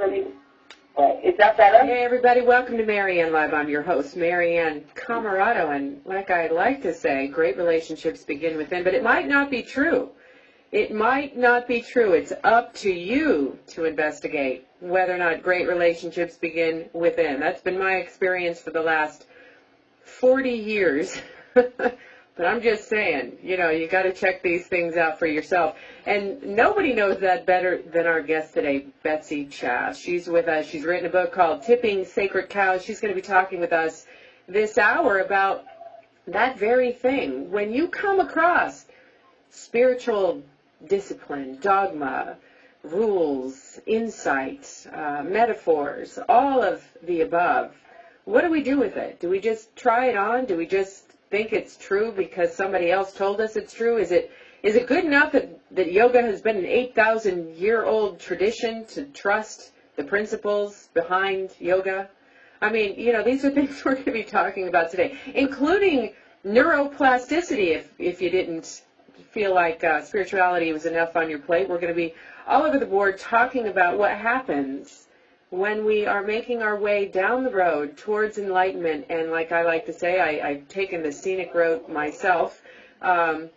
me. Is that better? Hey, everybody. Welcome to MaryanneLive. I'm your host, Maryanne Comaroto. And like I like to say, great relationships begin within. But it might not be true. It might not be true. It's up to you to investigate whether or not great relationships begin within. That's been my experience for the last 40 years. But I'm just saying, you know, you got to check these things out for yourself. And nobody knows that better than our guest today, Betsy Chasse. She's with us. She's written a book called Tipping Sacred Cows. She's going to be talking with us this hour about that very thing. When you come across spiritual discipline, dogma, rules, insights, metaphors, all of the above, what do we do with it? Do we just try it on? Do we just think it's true because somebody else told us it's true? Is it good enough that yoga has been an 8,000-year-old tradition to trust the principles behind yoga? I mean, you know, these are things we're going to be talking about today, including neuroplasticity. If you didn't feel like spirituality was enough on your plate, we're going to be all over the board talking about what happens when we are making our way down the road towards enlightenment. And like I like to say, I've taken the scenic road myself. You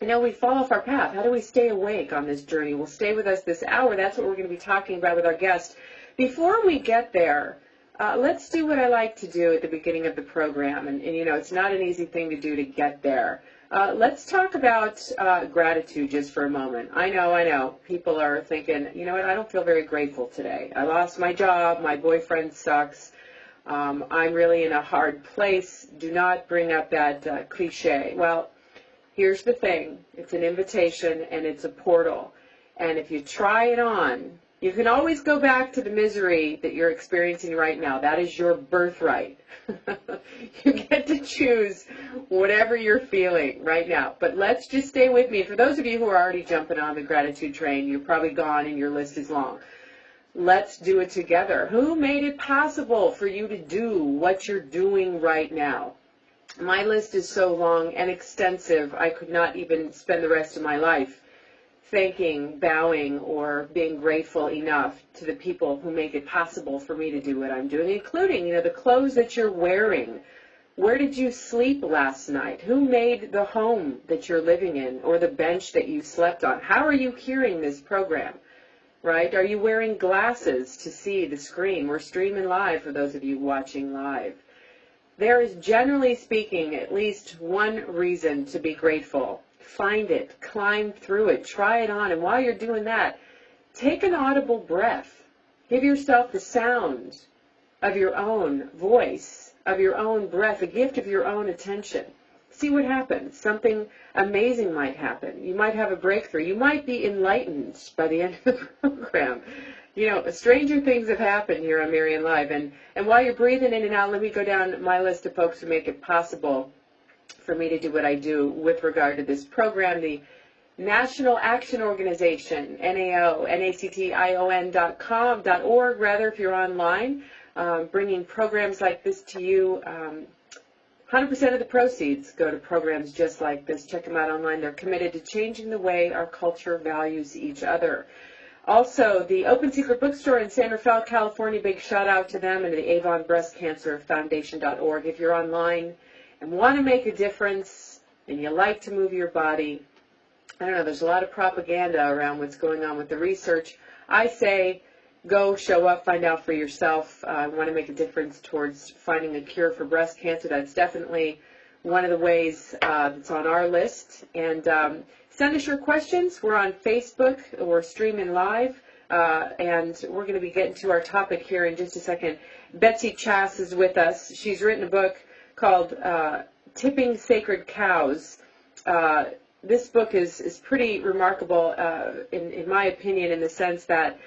know, we fall off our path. How do we stay awake on this journey? Well, stay with us this hour. That's what we're going to be talking about with our guest. Before we get there, let's do what I like to do at the beginning of the program. And, you know, it's not an easy thing to do to get there. Let's talk about gratitude just for a moment. I know. People are thinking, you know what, I don't feel very grateful today. I lost my job. My boyfriend sucks. I'm really in a hard place. Do not bring up that cliche. Well, here's the thing. It's an invitation and it's a portal. And if you try it on, you can always go back to the misery that you're experiencing right now. That is your birthright. You get to choose whatever you're feeling right now. But let's just stay with me. For those of you who are already jumping on the gratitude train, you're probably gone and your list is long. Let's do it together. Who made it possible for you to do what you're doing right now? My list is so long and extensive, I could not even spend the rest of my life thanking, bowing, or being grateful enough to the people who make it possible for me to do what I'm doing, including, you know, the clothes that you're wearing. Where did you sleep last night? Who made the home that you're living in or the bench that you slept on? How are you hearing this program, right? Are you wearing glasses to see the screen? We're streaming live for those of you watching live. There is, generally speaking, at least one reason to be grateful. Find it, climb through it, try it on, and while you're doing that, take an audible breath. Give yourself the sound of your own voice, of your own breath, a gift of your own attention. See what happens. Something amazing might happen. You might have a breakthrough. You might be enlightened by the end of the program. You know, stranger things have happened here on MaryanneLive. And while you're breathing in and out, let me go down my list of folks who make it possible for me to do what I do with regard to this program. The National Action Organization, NAO, NACTION.org, rather, if you're online, bringing programs like this to you. 100% of the proceeds go to programs just like this. Check them out online. They're committed to changing the way our culture values each other. Also, the Open Secret Bookstore in San Rafael, California, big shout out to them, and the Avon Breast Cancer Foundation.org. If you're online and want to make a difference and you like to move your body, I don't know, there's a lot of propaganda around what's going on with the research. I say go, show up, find out for yourself. I want to make a difference towards finding a cure for breast cancer. That's definitely one of the ways that's on our list. And send us your questions. We're on Facebook. We're streaming live. And we're going to be getting to our topic here in just a second. Betsy Chasse is with us. She's written a book called Tipping Sacred Cows. This book is pretty remarkable, in my opinion, in the sense that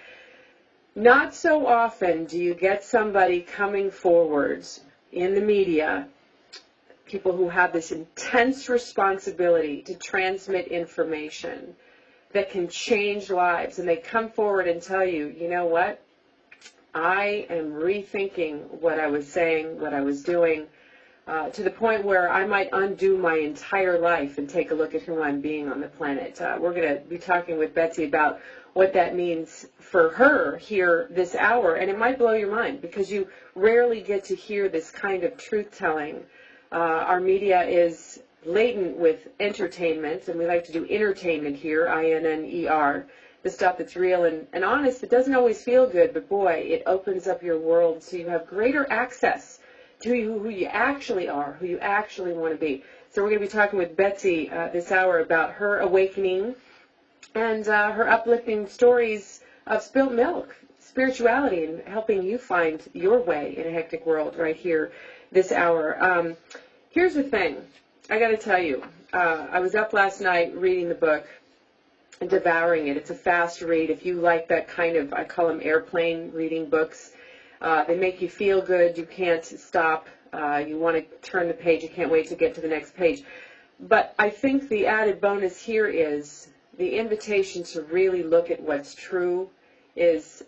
not so often do you get somebody coming forwards in the media, people who have this intense responsibility to transmit information that can change lives, and they come forward and tell you, you know what, I am rethinking what I was saying, what I was doing, to the point where I might undo my entire life and take a look at who I'm being on the planet. We're going to be talking with Betsy about what that means for her here this hour. And it might blow your mind because you rarely get to hear this kind of truth-telling. Our media is laden with entertainment, and we like to do entertainment here, I-N-N-E-R, the stuff that's real and honest. It doesn't always feel good, but boy, it opens up your world so you have greater access to who you actually are, who you actually want to be. So we're going to be talking with Betsy this hour about her awakening and her uplifting stories of spilled milk, spirituality, and helping you find your way in a hectic world right here this hour. Here's the thing. I got to tell you, I was up last night reading the book and devouring it. It's a fast read. If you like that kind of, I call them airplane reading books, they make you feel good. You can't stop. You want to turn the page. You can't wait to get to the next page. But I think the added bonus here is the invitation to really look at what's true is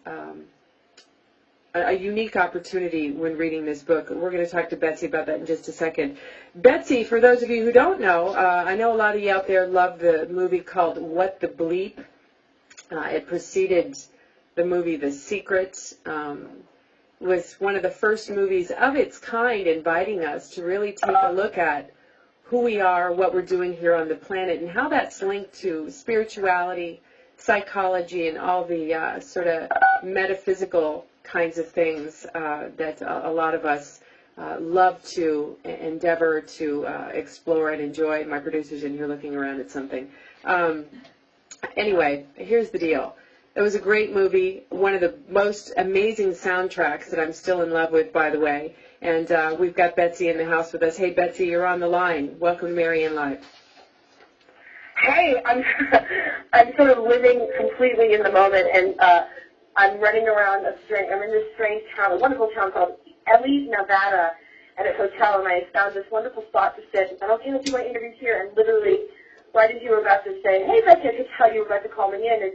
a unique opportunity when reading this book. We're going to talk to Betsy about that in just a second. Betsy, for those of you who don't know, I know a lot of you out there love the movie called What the Bleep. It preceded the movie The Secret. Was one of the first movies of its kind inviting us to really take a look at who we are, what we're doing here on the planet, and how that's linked to spirituality, psychology, and all the sort of metaphysical kinds of things that a lot of us love to endeavor to explore and enjoy. My producer's in here looking around at something. Anyway, here's the deal. It was a great movie, one of the most amazing soundtracks that I'm still in love with, by the way. And we've got Betsy in the house with us. Hey, Betsy, you're on the line. Welcome to MaryanneLive. Hey, I'm sort of living completely in the moment, and I'm running around I'm in this strange town, a wonderful town called Ely, Nevada, at a hotel, and I found this wonderful spot to sit. And I thought, okay, let's do my interview here. And literally, right as you were about to say, hey, Betsy, I could tell you were about to call me in,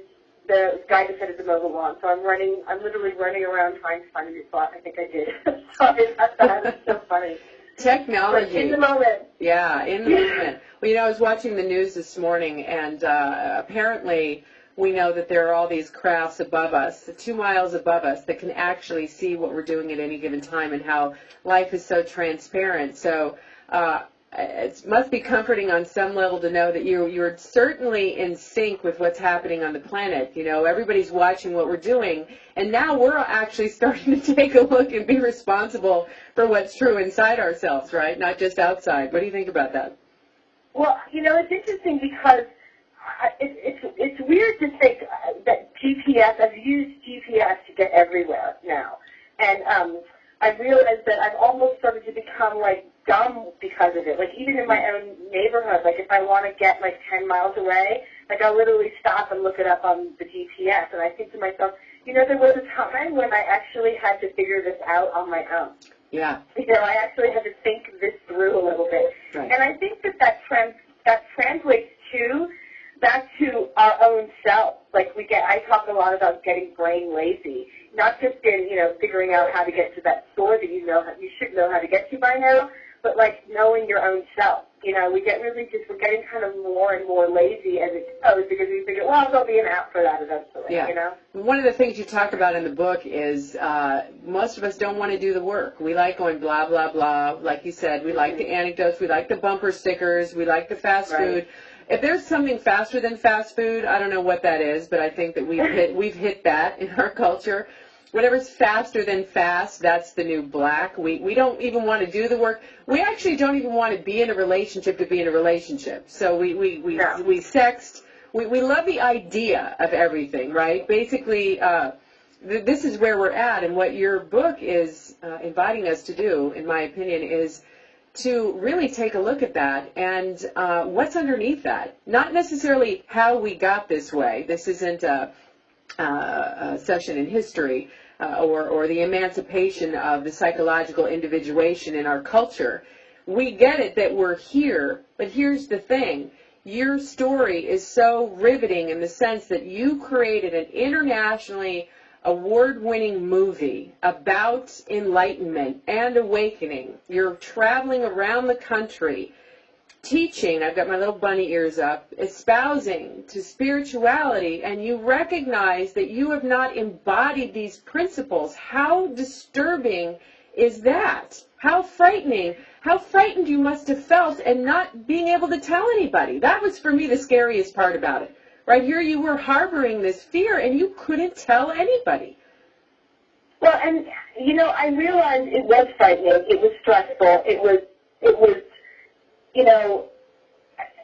the guy decided to mow the lawn. So I'm literally running around trying to find a new spot. I think I did. Sorry about that. It's so funny. Technology. But in the moment. Yeah, in the moment. Well, you know, I was watching the news this morning, and apparently we know that there are all these crafts above us, 2 miles above us, that can actually see what we're doing at any given time and how life is so transparent. So it must be comforting on some level to know that you're certainly in sync with what's happening on the planet. You know, everybody's watching what we're doing, and now we're actually starting to take a look and be responsible for what's true inside ourselves, right? Not just outside. What do you think about that? Well, you know, it's interesting because it's weird to think that GPS, I've used GPS to get everywhere now, and I've realized that I've almost started to become, like, dumb because of it. Like, even in my own neighborhood, like, if I want to get, like, 10 miles away, like, I'll literally stop and look it up on the GPS, and I think to myself, you know, there was a time when I actually had to figure this out on my own. Yeah. You know, I actually had to think this through a little bit. Right. And I think that translates back to our own self. Like, I talk a lot about getting brain lazy, not just in, you know, figuring out how to get to that store that you should know how to get to by now, but, like, knowing your own self. You know, we're getting kind of more and more lazy as it goes because we figure, well, there'll be an app for that eventually, yeah. You know? One of the things you talk about in the book is most of us don't want to do the work. We like going blah, blah, blah. Like you said, we like the anecdotes, we like the bumper stickers, we like the fast food. If there's something faster than fast food, I don't know what that is, but I think that we've hit that in our culture. Whatever's faster than fast, that's the new black. We don't even want to do the work. We actually don't even want to be in a relationship to be in a relationship. So we sext. We love the idea of everything, right? Basically, this is where we're at, and what your book is inviting us to do, in my opinion, is to really take a look at that and what's underneath that. Not necessarily how we got this way. This isn't a session in history or the emancipation of the psychological individuation in our culture. We get it that we're here, but here's the thing. Your story is so riveting in the sense that you created an internationally award-winning movie about enlightenment and awakening. You're traveling around the country teaching, I've got my little bunny ears up, espousing to spirituality, and you recognize that you have not embodied these principles. How disturbing is that? How frightening, how frightened you must have felt and not being able to tell anybody. That was for me the scariest part about it. Right here you were harboring this fear and you couldn't tell anybody. Well, and, you know, I realized it was frightening. It was stressful. It was, you know,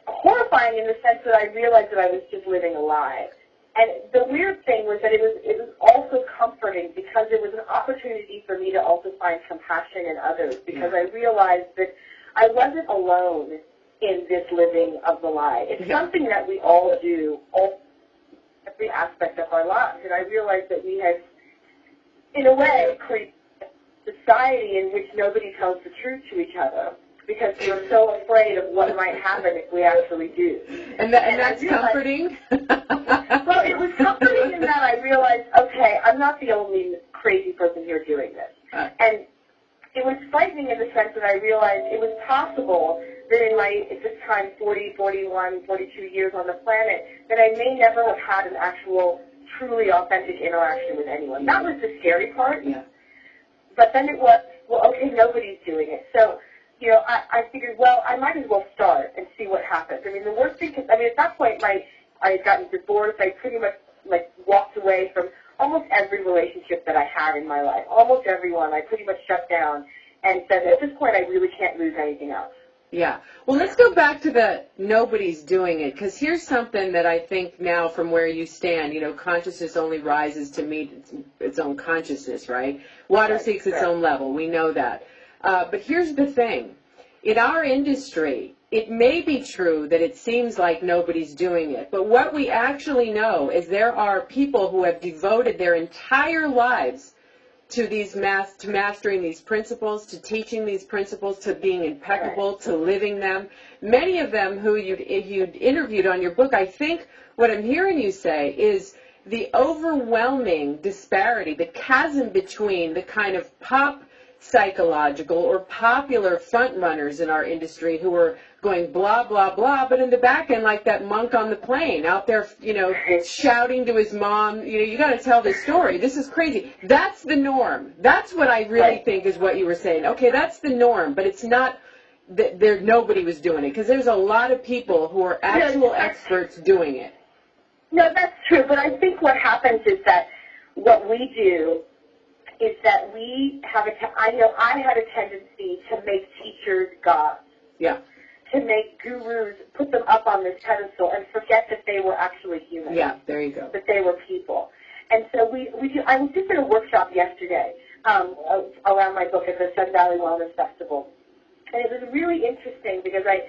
horrifying in the sense that I realized that I was just living a lie. And the weird thing was that it was also comforting because it was an opportunity for me to also find compassion in others, because I realized that I wasn't alone in this living of the lie. It's something that we all do, every aspect of our lives. And I realized that we had, in a way, created a society in which nobody tells the truth to each other, because we're so afraid of what might happen if we actually do. And that's comforting? Well, it was comforting in that I realized, okay, I'm not the only crazy person here doing this. And it was frightening in the sense that I realized it was possible that in my, at this time, 40, 41, 42 years on the planet, that I may never have had an actual, truly authentic interaction with anyone. That was the scary part. Yeah. But then it was, well, okay, nobody's doing it. So, you know, I figured, well, I might as well start and see what happens. I mean, the worst thing, I mean, at that point, I had gotten divorced. I pretty much, like, walked away from almost every relationship that I had in my life. Almost everyone. I pretty much shut down and said, at this point, I really can't lose anything else. Yeah. Well, let's go back to the nobody's doing it, because here's something that I think now from where you stand, you know, consciousness only rises to meet its own consciousness, right? Water seeks its own level. We know that. But here's the thing. In our industry, it may be true that it seems like nobody's doing it, but what we actually know is there are people who have devoted their entire lives to to mastering these principles, to teaching these principles, to being impeccable, to living them. Many of them who you'd interviewed on your book, I think what I'm hearing you say is the overwhelming disparity, the chasm between the kind of pop psychological or popular front runners in our industry who are going blah, blah, blah, but in the back end, like that monk on the plane out there, you know, shouting to his mom, you know, you got to tell this story. This is crazy. That's the norm. That's what I really think is what you were saying. Okay, that's the norm, but it's not that nobody was doing it, because there's a lot of people who are actual experts doing it. No, that's true, but I think what happens is that what we do is that we have I know I had a tendency to make teachers gods. Yeah. To make gurus, put them up on this pedestal and forget that they were actually human. Yeah, there you go. That they were people. And so I was just at a workshop yesterday around my book at the Sun Valley Wellness Festival. And it was really interesting because I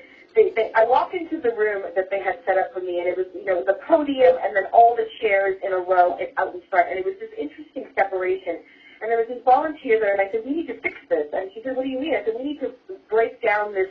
walked into the room that they had set up for me, and it was, you know, the podium and then all the chairs in a row out in front, and it was this interesting separation. And there was this volunteer there, and I said, we need to fix this. And she said, what do you mean? I said, we need to break down this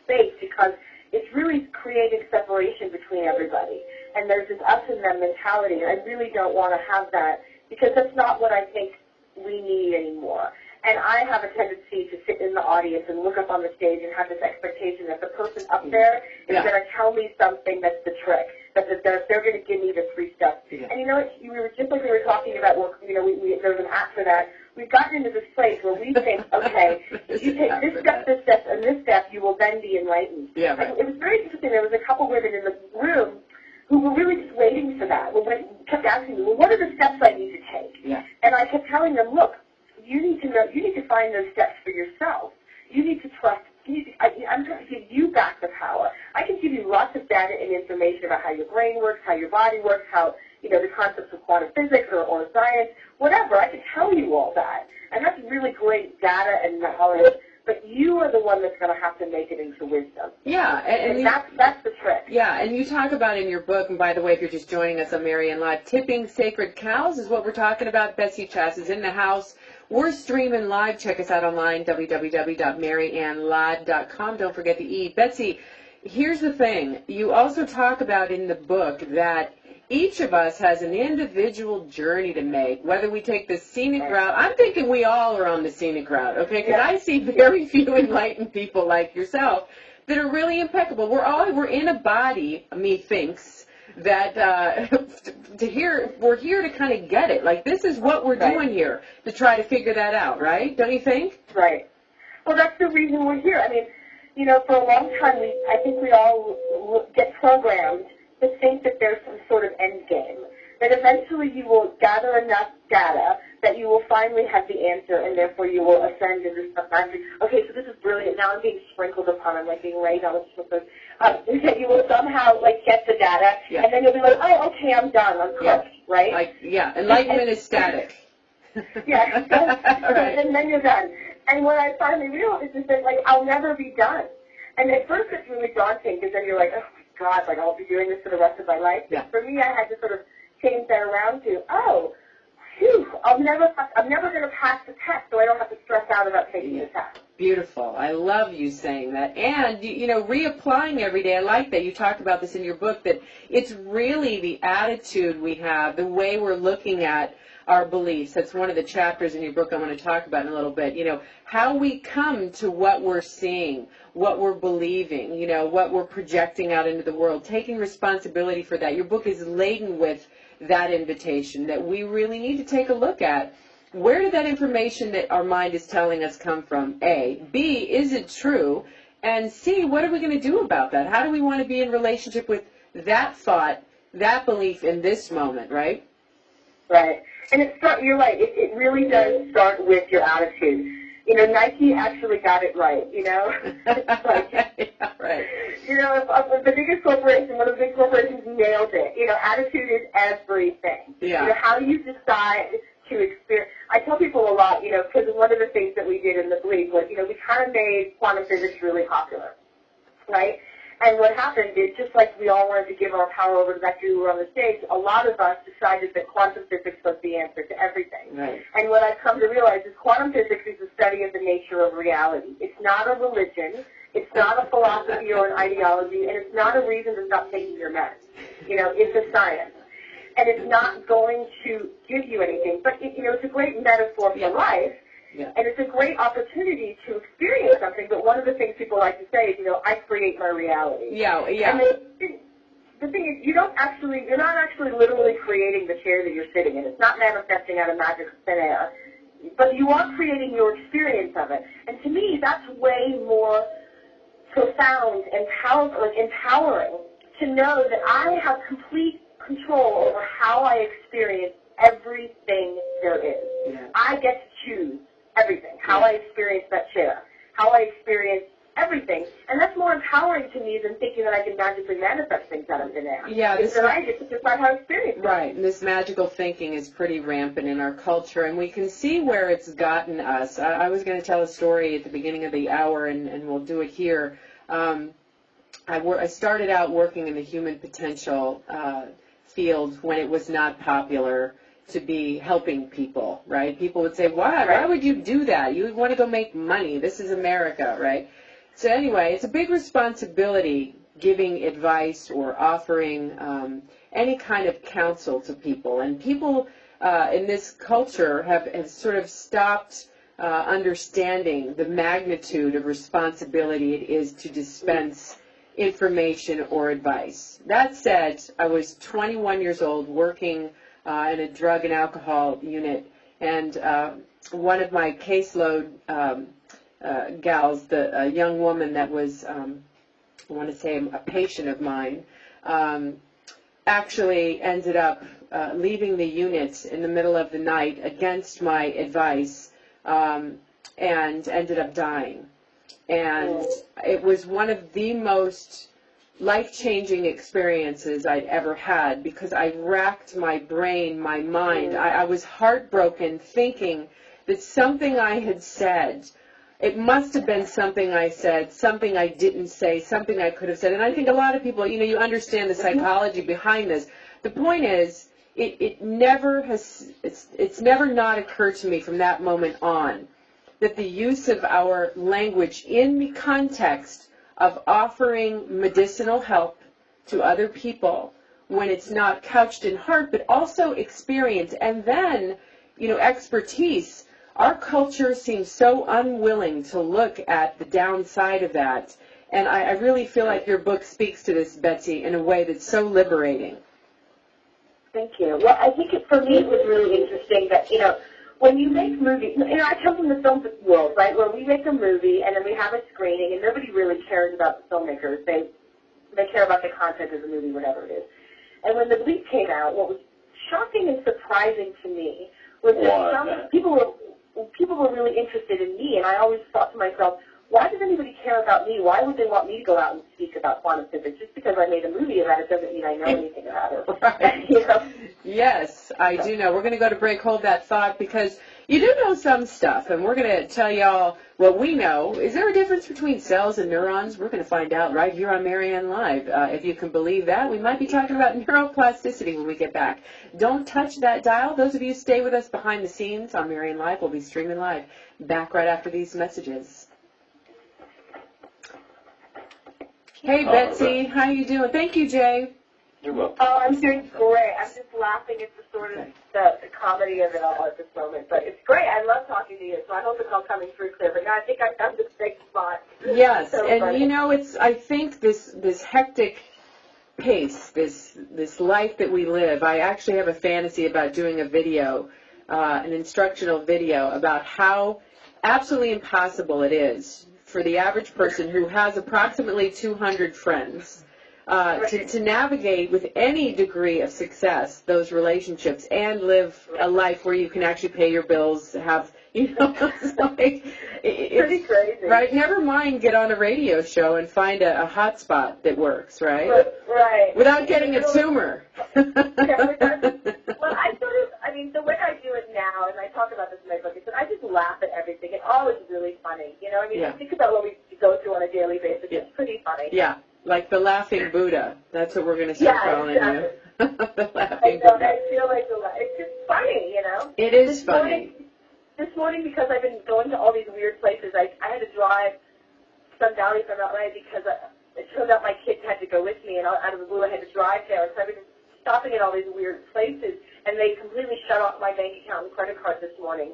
space because it's really creating separation between everybody. And there's this us and them mentality, and I really don't want to have that because that's not what I think we need anymore. And I have a tendency to sit in the audience and look up on the stage and have this expectation that the person up there is going to tell me something that's the trick, that they're going to give me the free stuff. Yeah. And you know what? We were just like we were talking about. Well, you know, there was an app for that. We've gotten into this place where we think, okay, if you take this step, and this step, you will then be enlightened. Yeah, right. It was very interesting. There was a couple women in the room who were really just waiting for that. Kept asking me, well, what are the steps I need to take? Yeah. And I kept telling them, look, you need to know. You need to find those steps for yourself. You need to trust. I'm going to give you back the power. I can give you lots of data and information about how your brain works, how your body works, how, you know, the concepts of quantum physics or science, whatever. I can tell you all that. And that's really great data and knowledge, but you are the one that's going to have to make it into wisdom. Yeah. And that's the trick. Yeah, and you talk about in your book, and by the way, if you're just joining us on MaryanneLive, tipping sacred cows is what we're talking about. Betsy Chasse is in the house. We're streaming live. Check us out online, www.MaryanneLive.com. Don't forget the E. Betsy, here's the thing. You also talk about in the book that each of us has an individual journey to make, whether we take the scenic route. I'm thinking we all are on the scenic route, okay, because I see very few enlightened people like yourself. that are really impeccable. We're in a body, methinks, that we're here to kind of get it. Like, this is what we're doing here, to try to figure that out, right? Don't you think? Right. Well, that's the reason we're here. I mean, you know, for a long time, I think we all get programmed to think that there's some sort of end game, that eventually you will gather enough data that you will finally have the answer, and therefore you will ascend into some magic. Okay, so this is brilliant. Now I'm being sprinkled upon. I'm like being rained on with sprinkles. That you will somehow like get the data, and then you'll be like, oh, okay, I'm done. I'm cooked, right? Like, enlightenment is static. Yeah, and then you're done. And what I finally realized is that, like, I'll never be done. And at first it's really daunting because then you're like, oh my God, like I'll be doing this for the rest of my life. Yeah. For me, I had to sort of change that around to, oh, phew, I'm never going to pass the test, so I don't have to stress out about taking the test. Beautiful. I love you saying that. And, you know, reapplying every day. I like that. You talk about this in your book, that it's really the attitude we have, the way we're looking at our beliefs. That's one of the chapters in your book I want to talk about in a little bit. You know, how we come to what we're seeing, what we're believing, you know, what we're projecting out into the world, taking responsibility for that. Your book is laden with that invitation that we really need to take a look at. Where did that information that our mind is telling us come from? A. B, is it true? And C, what are we going to do about that? How do we want to be in relationship with that thought, that belief in this moment, right? Right. And you're right. It really does start with your attitude. You know, Nike actually got it right, you know? Like, yeah, right. You know, if the biggest corporation, one of the big corporations nailed it. You know, attitude is everything. Yeah. You know, how do you decide to experience? I tell people a lot, you know, because one of the things that we did in the Bleed was, you know, we kind of made quantum physics really popular, right? And what happened is, just like we all wanted to give our power over to that dude who were on the stage, a lot of us decided that quantum physics was the answer to everything. Right. And what I've come to realize is quantum physics is the study of the nature of reality. It's not a religion. It's not a philosophy or an ideology, and it's not a reason to stop taking your meds. You know, it's a science. And it's not going to give you anything. But, you know, it's a great metaphor for life. Yeah. And it's a great opportunity to experience something, but one of the things people like to say is, you know, I create my reality. Yeah. And the thing is, you're not actually literally creating the chair that you're sitting in. It's not manifesting out of magic thin air. But you are creating your experience of it. And to me, that's way more profound and empowering to know that I have complete control over how I experience everything there is. Yeah. I get to choose everything, how I experience that chair, how I experience everything. And that's more empowering to me than thinking that I can magically manifest things out of thin air. Yeah, it's that I get to decide how to experience it. Right, and this magical thinking is pretty rampant in our culture, and we can see where it's gotten us. I was going to tell a story at the beginning of the hour, and we'll do it here. I started out working in the human potential field when it was not popular to be helping people, right? People would say, why would you do that? You want to go make money. This is America, right? So anyway, it's a big responsibility giving advice or offering any kind of counsel to people. And people in this culture have sort of stopped understanding the magnitude of responsibility it is to dispense information or advice. That said, I was 21 years old working in a drug and alcohol unit, and one of my caseload gals, a young woman that was, I want to say a patient of mine, actually ended up leaving the unit in the middle of the night against my advice, and ended up dying. And it was one of the most life-changing experiences I'd ever had, because I racked my brain, my mind. I was heartbroken thinking that something I had said, it must have been something I said, something I didn't say, something I could have said. And I think a lot of people, you know, you understand the psychology behind this. The point is, it's never not occurred to me from that moment on that the use of our language in the context of offering medicinal help to other people, when it's not couched in heart, but also experience, and then, you know, expertise. Our culture seems so unwilling to look at the downside of that And I really feel like your book speaks to this, Betsy, in a way that's so liberating. Thank you. Well, I think for me it was really interesting that, when you make movies, I come from the film world, right, where we make a movie and then we have a screening and nobody really cares about the filmmakers. They care about the content of the movie, whatever it is. And when The Bleep came out, what was shocking and surprising to me was that people were really interested in me, and I always thought to myself, why does anybody care about me? Why would they want me to go out and speak about quantum physics? Just because I made a movie about it doesn't mean I know anything about it. Right. Yes, I do know. We're going to go to break. Hold that thought, because you do know some stuff, and we're going to tell y'all what we know. Is there a difference between cells and neurons? We're going to find out right here on Maryanne Live. If you can believe that, we might be talking about neuroplasticity when we get back. Don't touch that dial. Those of you who stay with us behind the scenes on Maryanne Live, we'll be streaming live. Back right after these messages. Hey, Betsy, how you doing? Thank you, Jay. You're welcome. Oh, I'm doing great. I'm just laughing at the sort of the comedy of it all at this moment. But it's great. I love talking to you, so I hope it's all coming through clear. But now I think I've got this big spot. Yes, so and funny. I think this hectic pace, this life that we live, I actually have a fantasy about doing a video, an instructional video about how absolutely impossible it is for the average person who has approximately 200 friends to navigate with any degree of success those relationships and live a life where you can actually pay your bills, have, it's like, it's pretty crazy. Right? Never mind get on a radio show and find a hot spot that works, right? Right. Without getting a tumor. Well, the way I do it now, and I talk about this in my book, is that I just laugh at everything. It all is really funny. Yeah. Think about what we go through on a daily basis. Yeah. It's pretty funny. Yeah, like the laughing Buddha. That's what we're going to start calling you. The laughing Buddha. Buddha. I feel like it's just funny, It is funny. This morning, because I've been going to all these weird places, I had to drive Sun Valley from LA because it turned out my kids had to go with me, and out of the blue I had to drive there. And so I've been stopping at all these weird places, and they completely shut off my bank account and credit card this morning.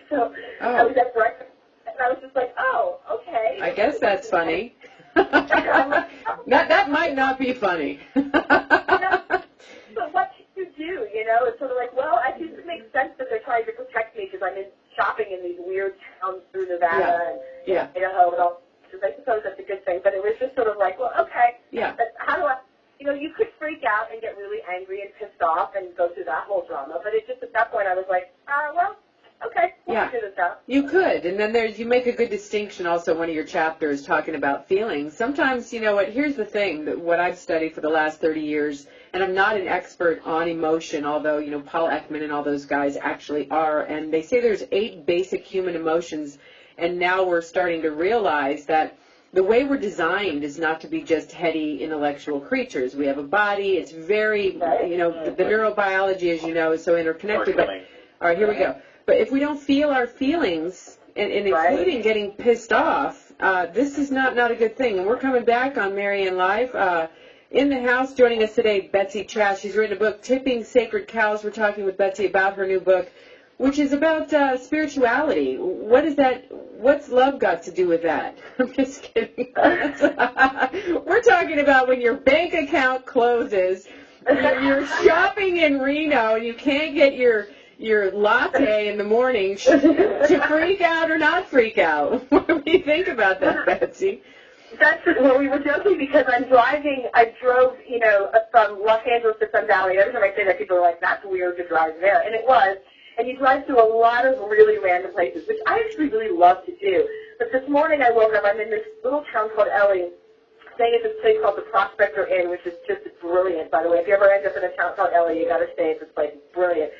So I was at breakfast, and I was just like, oh, okay. I guess that's funny. that might not be funny. But what can you do, It's sort of like, well, I think it makes sense that they're trying to protect me because I'm shopping in these weird towns through Nevada and Idaho and all. I suppose that's a good thing, but it was just sort of like, well, okay. Yeah. But how do I, you could freak out and get really angry and pissed off and go through that whole drama, but it just at that point I was like, well, okay, we'll do this now. You could, and then you make a good distinction also, one of your chapters talking about feelings. Sometimes, here's the thing, that what I've studied for the last 30 years, and I'm not an expert on emotion, although, Paul Ekman and all those guys actually are, and they say there's 8 basic human emotions, and now we're starting to realize that the way we're designed is not to be just heady intellectual creatures. We have a body, it's very, the neurobiology, as you know, is so interconnected. But, all right, here we go. But if we don't feel our feelings, and including getting pissed off, this is not a good thing. And we're coming back on Maryanne Live. In the house, joining us today, Betsy Chasse. She's written a book, Tipping Sacred Cows. We're talking with Betsy about her new book, which is about spirituality. What's love got to do with that? I'm just kidding. We're talking about when your bank account closes, you're shopping in Reno, and you can't get your latte in the morning to freak out or not freak out. What do you think about that, Betsy? We were joking because I drove, from Los Angeles to Sun Valley. Every time I say that, people are like, that's weird to drive there. And it was. And you drive through a lot of really random places, which I actually really love to do. But this morning I woke up, I'm in this little town called Ellie, staying at this place called the Prospector Inn, which is just brilliant, by the way. If you ever end up in a town called Ellie, you got to stay at this place. It's brilliant.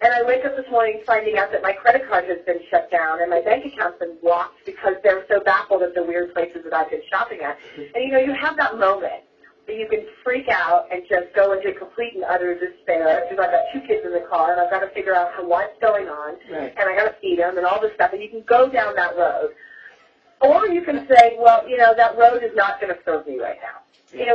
And I wake up this morning finding out that my credit card has been shut down and my bank account's been blocked because they're so baffled at the weird places that I've been shopping at. And, you have that moment that you can freak out and just go into complete and utter despair because I've got 2 kids in the car and I've got to figure out what's going on and I got to feed them and all this stuff. And you can go down that road. Or you can say, well, that road is not going to serve me right now. You and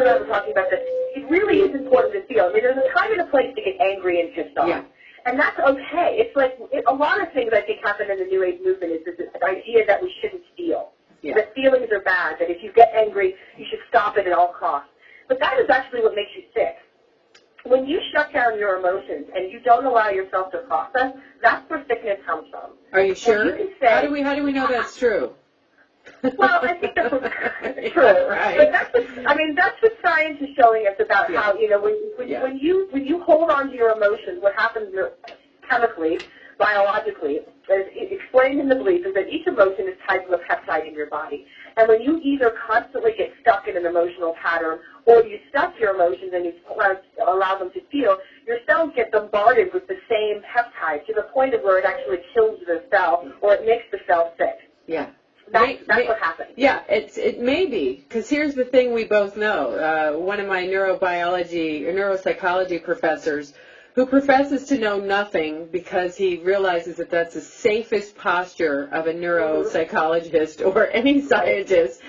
I were talking about this. It really is important to feel. There's a time and a place to get angry and pissed off. Yeah. And that's okay. It's like a lot of things I think happen in the New Age movement is this idea that we shouldn't feel. Yeah. that feelings are bad, that if you get angry, you should stop it at all costs. But that is actually what makes you sick. When you shut down your emotions and you don't allow yourself to process, that's where sickness comes from. Are you sure? You can say, how do we know that's true? Well, I think that's true. Yeah, right. But that's what science is showing us about how, when you hold on to your emotions, what happens chemically, biologically, as explained in the belief, is that each emotion is tied to a peptide in your body. And when you either constantly get stuck in an emotional pattern or you stuff your emotions and you allow them to feel, your cells get bombarded with the same peptide to the point of where it actually kills the cell or it makes the cell sick. Yeah. That's what happens. Yeah, it may be, because here's the thing we both know. One of my neuropsychology professors, who professes to know nothing because he realizes that that's the safest posture of a neuropsychologist or any scientist.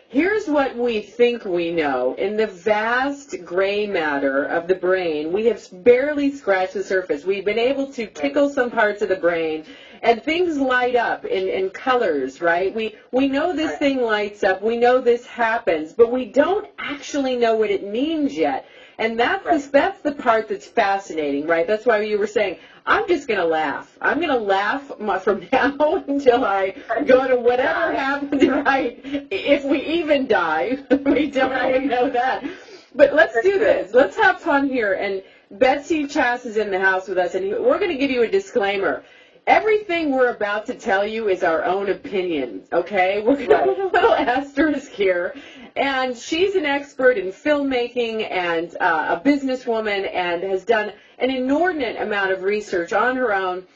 Here's what we think we know. In the vast gray matter of the brain, we have barely scratched the surface. We've been able to tickle some parts of the brain, and things light up in colors, right? We know this thing lights up. We know this happens, but we don't actually know what it means yet. And that's the part that's fascinating, right? That's why you were saying, I'm just going to laugh. I'm going to laugh from now until I go to whatever happens, right? If we even die. We don't know that. But let's do this. Let's have fun here. And Betsy Chasse is in the house with us, and we're going to give you a disclaimer. Everything we're about to tell you is our own opinion, okay? We're going to put a little asterisk here. And she's an expert in filmmaking and a businesswoman and has done an inordinate amount of research on her own.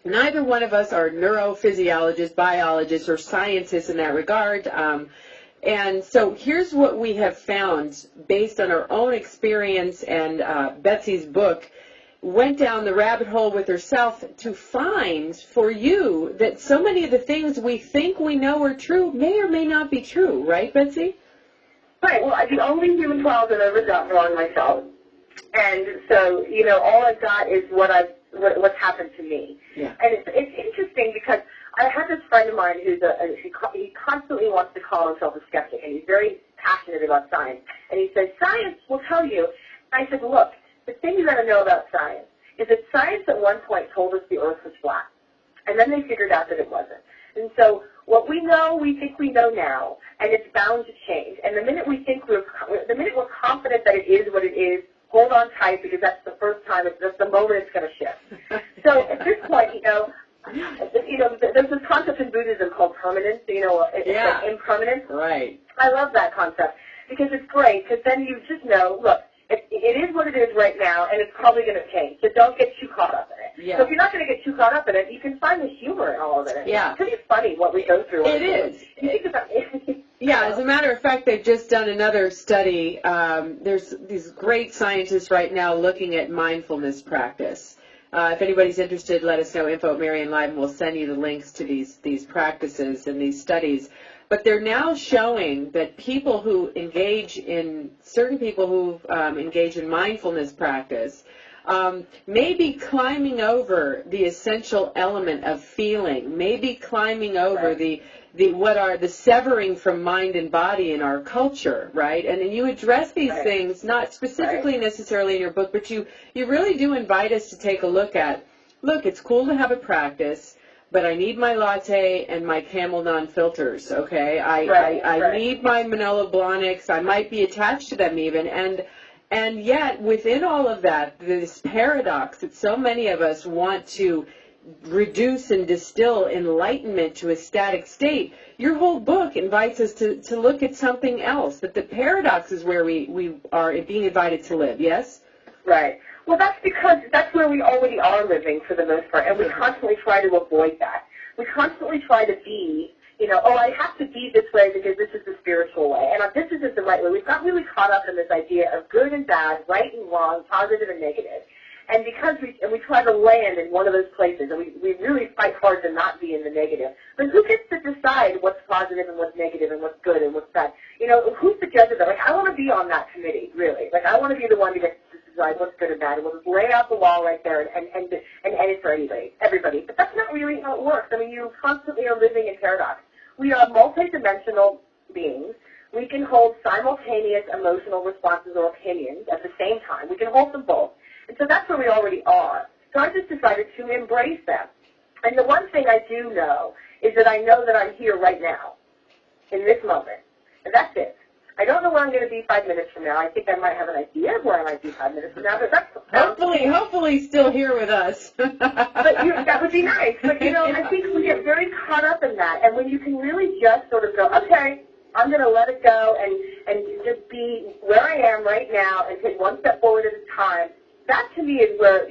Neither one of us are neurophysiologists, biologists, or scientists in that regard. And so here's what we have found based on our own experience and Betsy's book. Went down the rabbit hole with herself to find for you that so many of the things we think we know are true may or may not be true, right, Betsy? Right. Well, the only human trials I've ever done are on myself, and so all I've got is what's happened to me. Yeah. And it's interesting because I have this friend of mine who's he constantly wants to call himself a skeptic, and he's very passionate about science. And he says, "Science will tell you." And I said, "Look. The thing you got to know about science is that science at one point told us the Earth was flat, and then they figured out that it wasn't. And so what we know, we think we know now, and it's bound to change. And the minute we're confident that it is what it is, hold on tight because that's the first time, that's the moment it's going to shift. So at this point, there's this concept in Buddhism called permanence. It's like impermanence. Right. I love that concept because it's great because then you just know, look. It is what it is right now, and it's probably going to change. So don't get too caught up in it. Yeah. So if you're not going to get too caught up in it, you can find the humor in all of it. Yeah. It's pretty funny what we go through. It is. You think about it. Yeah, as a matter of fact, they've just done another study. There's these great scientists right now looking at mindfulness practice. If anybody's interested, let us know, info@MaryanneLive, and we'll send you the links to these practices and these studies. But they're now showing that people who engage in mindfulness practice may be climbing over the essential element of feeling, maybe climbing over the severing from mind and body in our culture, right? And then you address these things, not specifically necessarily in your book, but you really do invite us to take a look, it's cool to have a practice, but I need my latte and my Camel non-filters, okay? I need my Manolo Blahniks. I might be attached to them even. And yet, within all of that, this paradox that so many of us want to reduce and distill enlightenment to a static state, your whole book invites us to look at something else, that the paradox is where we are being invited to live, yes? Right. Well, that's because that's where we already are living for the most part, and we constantly try to avoid that. We constantly try to be, I have to be this way because this is the spiritual way, and this isn't the right way. We've got really caught up in this idea of good and bad, right and wrong, positive and negative. And because we try to land in one of those places, and we really fight hard to not be in the negative. But who gets to decide what's positive and what's negative and what's good and what's bad? Who's the judge of that? I want to be on that committee, really. I want to be the one to get to decide what's good and bad. And we'll just lay out the law right there and edit for everybody. But that's not really how it works. You constantly are living in paradox. We are multidimensional beings. We can hold simultaneous emotional responses or opinions at the same time. We can hold them both. And so that's where we already are. So I just decided to embrace them. And the one thing I do know is that I know that I'm here right now, in this moment. And that's it. I don't know where I'm going to be 5 minutes from now. I think I might have an idea of where I might be 5 minutes from now, but that's hopefully still here with us. But that would be nice. But, I think we get very caught up in that. And when you can really just sort of go, okay, I'm going to let it go and just be where I am right now and take one step forward at a time, that to me is where,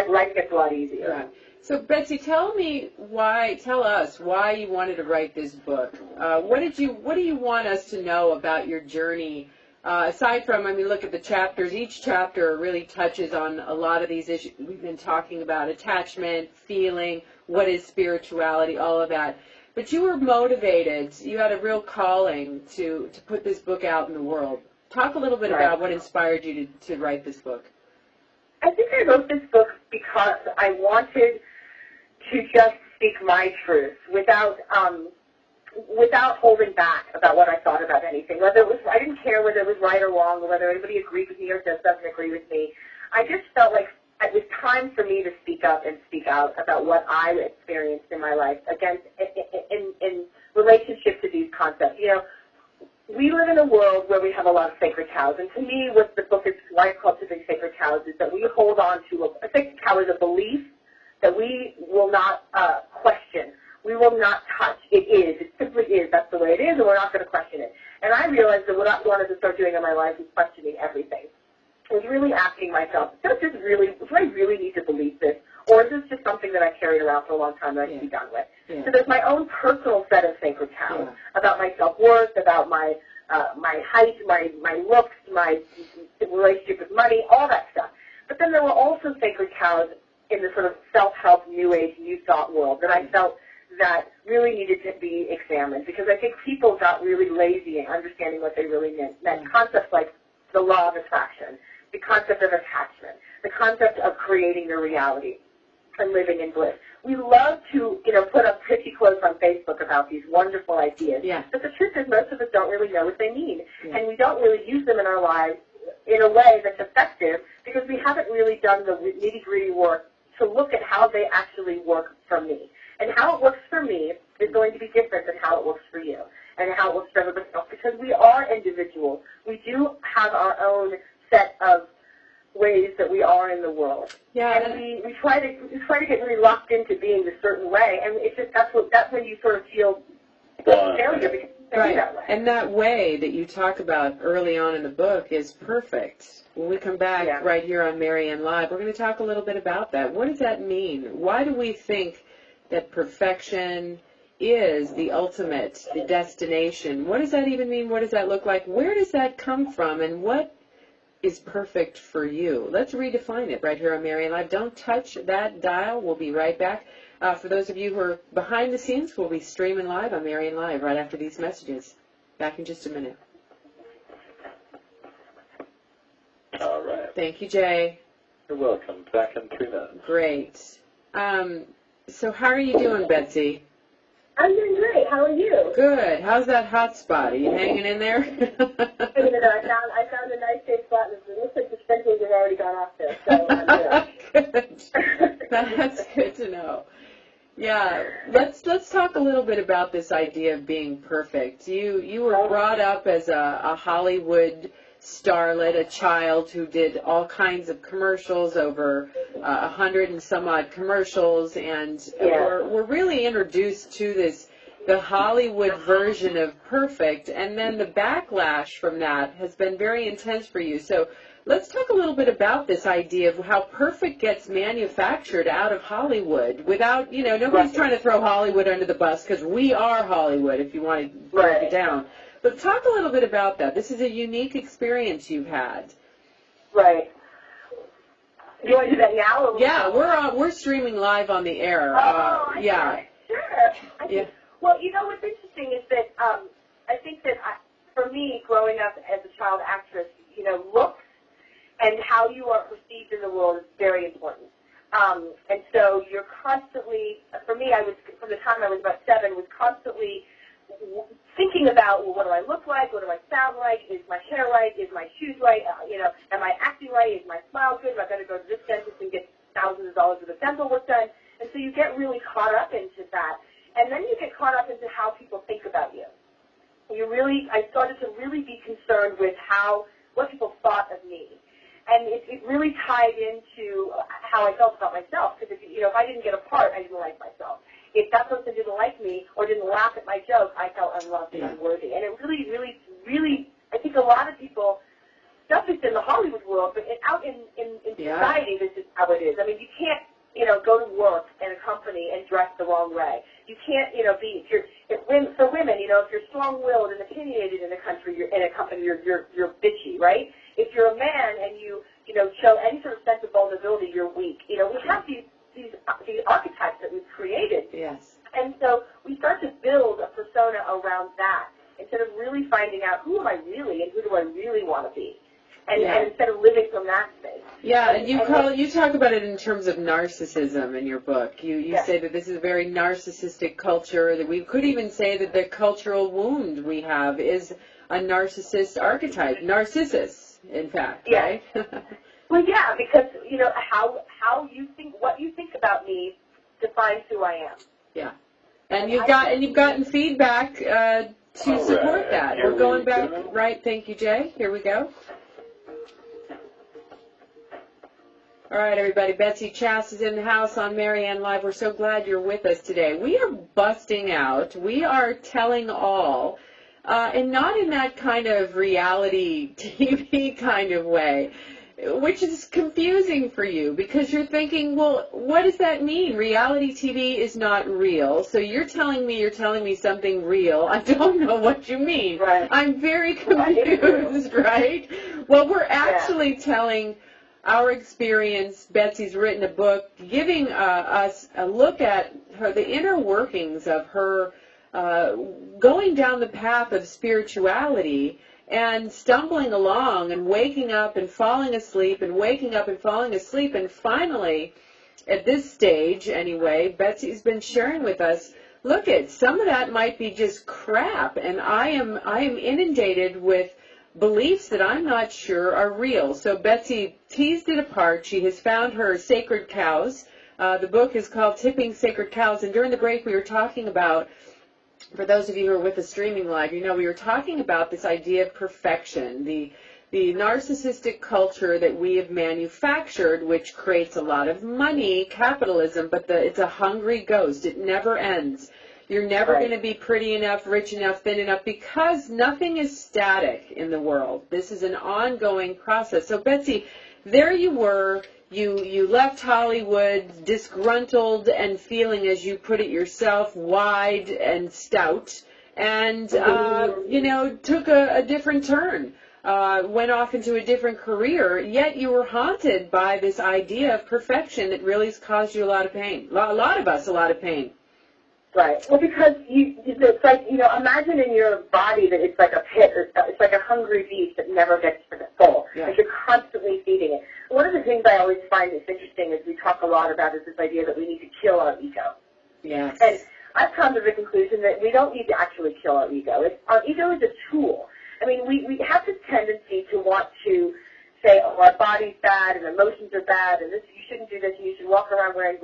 life gets a lot easier. Right. So, Betsy, tell us why you wanted to write this book. What do you want us to know about your journey? Aside from, look at the chapters. Each chapter really touches on a lot of these issues we've been talking about: attachment, feeling, what is spirituality, all of that. But you were motivated. You had a real calling to put this book out in the world. Talk a little bit about what inspired you to write this book. I think I wrote this book because I wanted to just speak my truth without holding back about what I thought about anything. I didn't care whether it was right or wrong, or whether anybody agreed with me or just doesn't agree with me. I just felt like it was time for me to speak up and speak out about what I experienced in my life in relationship to these concepts. We live in a world where we have a lot of sacred cows, and to me, what the book is, why it's called Tipping Sacred Cows, is that we hold on to a sacred cow is a belief that we will not question. We will not touch. It is. It simply is. That's the way it is, and we're not going to question it. And I realized that what I wanted to start doing in my life was questioning everything. I was really asking myself, do I really need to believe this? Or is this just something that I carried around for a long time that I should be done with? Yeah. So there's my own personal set of sacred cows about my self-worth, about my height, my looks, my relationship with money, all that stuff. But then there were also sacred cows in the sort of self-help, New Age, New Thought world that I felt that really needed to be examined, because I think people got really lazy in understanding what they really meant. Concepts like the law of attraction, the concept of attachment, the concept of creating your reality and living in bliss. We love to, put up pretty quotes on Facebook about these wonderful ideas. Yeah. But the truth is most of us don't really know what they mean. Yeah. And we don't really use them in our lives in a way that's effective because we haven't really done the nitty-gritty work to look at how they actually work for me. And how it works for me is going to be different than how it works for you and how it works for everybody else, because we are individuals. We do have our own set of ways that we are in the world. Yeah. And we try to get really locked into being a certain way, and it's just that's when you sort of feel failure because right. That way. And that way that you talk about early on in the book is perfect. When we come back right here on Maryanne Live, we're going to talk a little bit about that. What does that mean? Why do we think that perfection is the ultimate, the destination? What does that even mean? What does that look like? Where does that come from? And what is perfect for you? Let's redefine it right here on Maryanne Live. Don't touch that dial. We'll be right back. For those of you who are behind the scenes, we'll be streaming live on Maryanne Live right after these messages. Back in just a minute. All right. Thank you, Jay. You're welcome. Back in 3 minutes. Great. So how are you doing, Betsy? I'm doing great. How are you? Good. How's that hot spot? Are you hanging in there? I found a nice safe spot. It looks like the sprinklers have already gone off there, so I'm good. Good. That's good to know. Yeah. Let's talk a little bit about this idea of being perfect. You were brought up as a Hollywood starlet, a child who did all kinds of commercials, over 100 and some odd commercials, and we're really introduced to the Hollywood version of perfect, and then the backlash from that has been very intense for you. So let's talk a little bit about this idea of how perfect gets manufactured out of Hollywood without, nobody's trying to throw Hollywood under the bus, because we are Hollywood, if you want to break it down. But talk a little bit about that. This is a unique experience you've had. Right. You want to do that now? Or yeah, we're streaming live on the air. Yeah. Sure. Well, what's interesting is that I think that for me, growing up as a child actress, looks and how you are perceived in the world is very important. And so you're constantly, for me, I was, from the time I was about 7, was constantly thinking about, well, what do I look like? What do I sound like? Is my hair right? Is my shoes right? Am I acting right? Is my smile good? Am I going to go to this dentist and get thousands of dollars worth of dental work done? And so you get really caught up into that. And then you get caught up into how people think about you. I started to really be concerned with what people thought of me. And it really tied into how I felt about myself. Because if I didn't get a part, I didn't like myself. If that person didn't like me or didn't laugh at my joke, I felt unloved and unworthy. And it really, really, really, I think a lot of people, not just in the Hollywood world, but out in society, this is how it is. I mean, you can't, go to work in a company and dress the wrong way. You can't, for women, if you're strong-willed and opinionated in a company, you're bitchy, right? If you're a man and you show any sort of sense of vulnerability, you're weak. We have these archetypes that we've created. Yes. And so we start to build a persona around that instead of really finding out who am I really and who do I really want to be. And instead of living from that space. Yeah, and you talk about it in terms of narcissism in your book. You say that this is a very narcissistic culture, that we could even say that the cultural wound we have is a narcissist archetype, Narcissus, in fact, right? Well, yeah, because, how you think, what you think about me defines who I am. Yeah. And you've gotten feedback to support that. We're going back, right? Thank you, Jay. Here we go. All right, everybody. Betsy Chasse is in the house on Maryanne Live. We're so glad you're with us today. We are busting out. We are telling all, and not in that kind of reality TV kind of way, which is confusing for you because you're thinking, well, what does that mean? Reality TV is not real. So you're telling me something real. I don't know what you mean. Right. I'm very confused, right? Well, we're actually telling our experience. Betsy's written a book giving us a look at the inner workings of her going down the path of spirituality and stumbling along and waking up and falling asleep and waking up and falling asleep. And finally, at this stage anyway, Betsy's been sharing with us, look, some of that might be just crap, and I am inundated with beliefs that I'm not sure are real. So Betsy teased it apart. She has found her sacred cows. The book is called Tipping Sacred Cows. And during the break we were talking about, for those of you who are with us streaming live, we were talking about this idea of perfection, the narcissistic culture that we have manufactured, which creates a lot of money, capitalism, but it's a hungry ghost. It never ends. You're never going to be pretty enough, rich enough, thin enough, because nothing is static in the world. This is an ongoing process. So, Betsy, there you were. You left Hollywood disgruntled and feeling, as you put it yourself, wide and stout, and, took a different turn, went off into a different career, yet you were haunted by this idea of perfection that really has caused you a lot of pain, a lot of us a lot of pain. Right. Well, because it's like, imagine in your body that it's like a pit, it's like a hungry beast that never gets full. Yeah. Like you're constantly feeding it. One of the things I always find is interesting is we talk a lot about is this idea that we need to kill our ego. Yes. And I've come to the conclusion that we don't need to actually kill our ego. Our ego is a tool. I mean, we have this tendency to want to say, oh, our body's bad and emotions are bad and this, you shouldn't do this and you should walk around wearing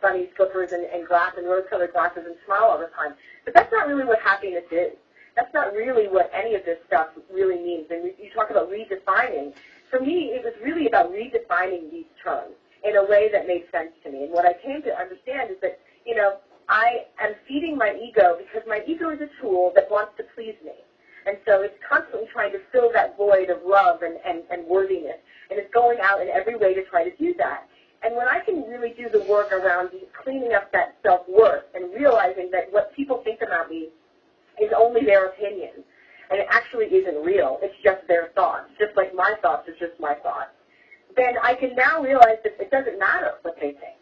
sunny slippers and rose-colored glasses and smile all the time. But that's not really what happiness is. That's not really what any of this stuff really means. And you talk about redefining. For me, it was really about redefining these terms in a way that made sense to me. And what I came to understand is that, I am feeding my ego because my ego is a tool that wants to please me. And so it's constantly trying to fill that void of love and worthiness. And it's going out in every way to try to do that. And when I can really do the work around cleaning up that self-worth and realizing that what people think about me is only their opinion, and it actually isn't real, it's just their thoughts, just like my thoughts are just my thoughts, then I can now realize that it doesn't matter what they think.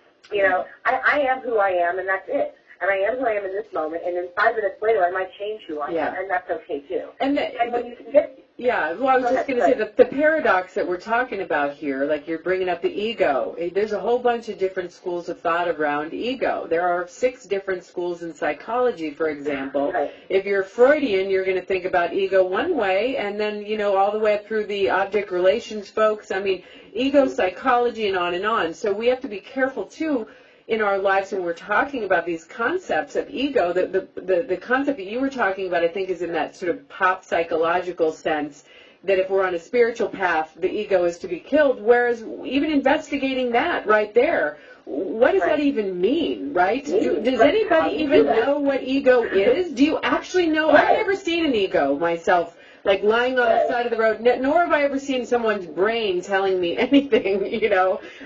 I am who I am, and that's it. And I am who I am in this moment, and then 5 minutes later I might change who I am, and that's okay too. And when you can get... Yeah, well, I was just going to say the paradox that we're talking about here, like you're bringing up the ego. There's a whole bunch of different schools of thought around ego. There are 6 different schools in psychology, for example. Right. If you're Freudian, you're going to think about ego one way, and then, all the way up through the object relations folks. I mean, ego, psychology, and on and on. So we have to be careful, too, in our lives when we're talking about these concepts of ego. The concept that you were talking about, I think, is in that sort of pop psychological sense that if we're on a spiritual path, the ego is to be killed, whereas even investigating that right there, what does that even mean, right? Does anybody even know what ego is? Do you actually know? I've never seen an ego myself, like lying on the side of the road, nor have I ever seen someone's brain telling me anything,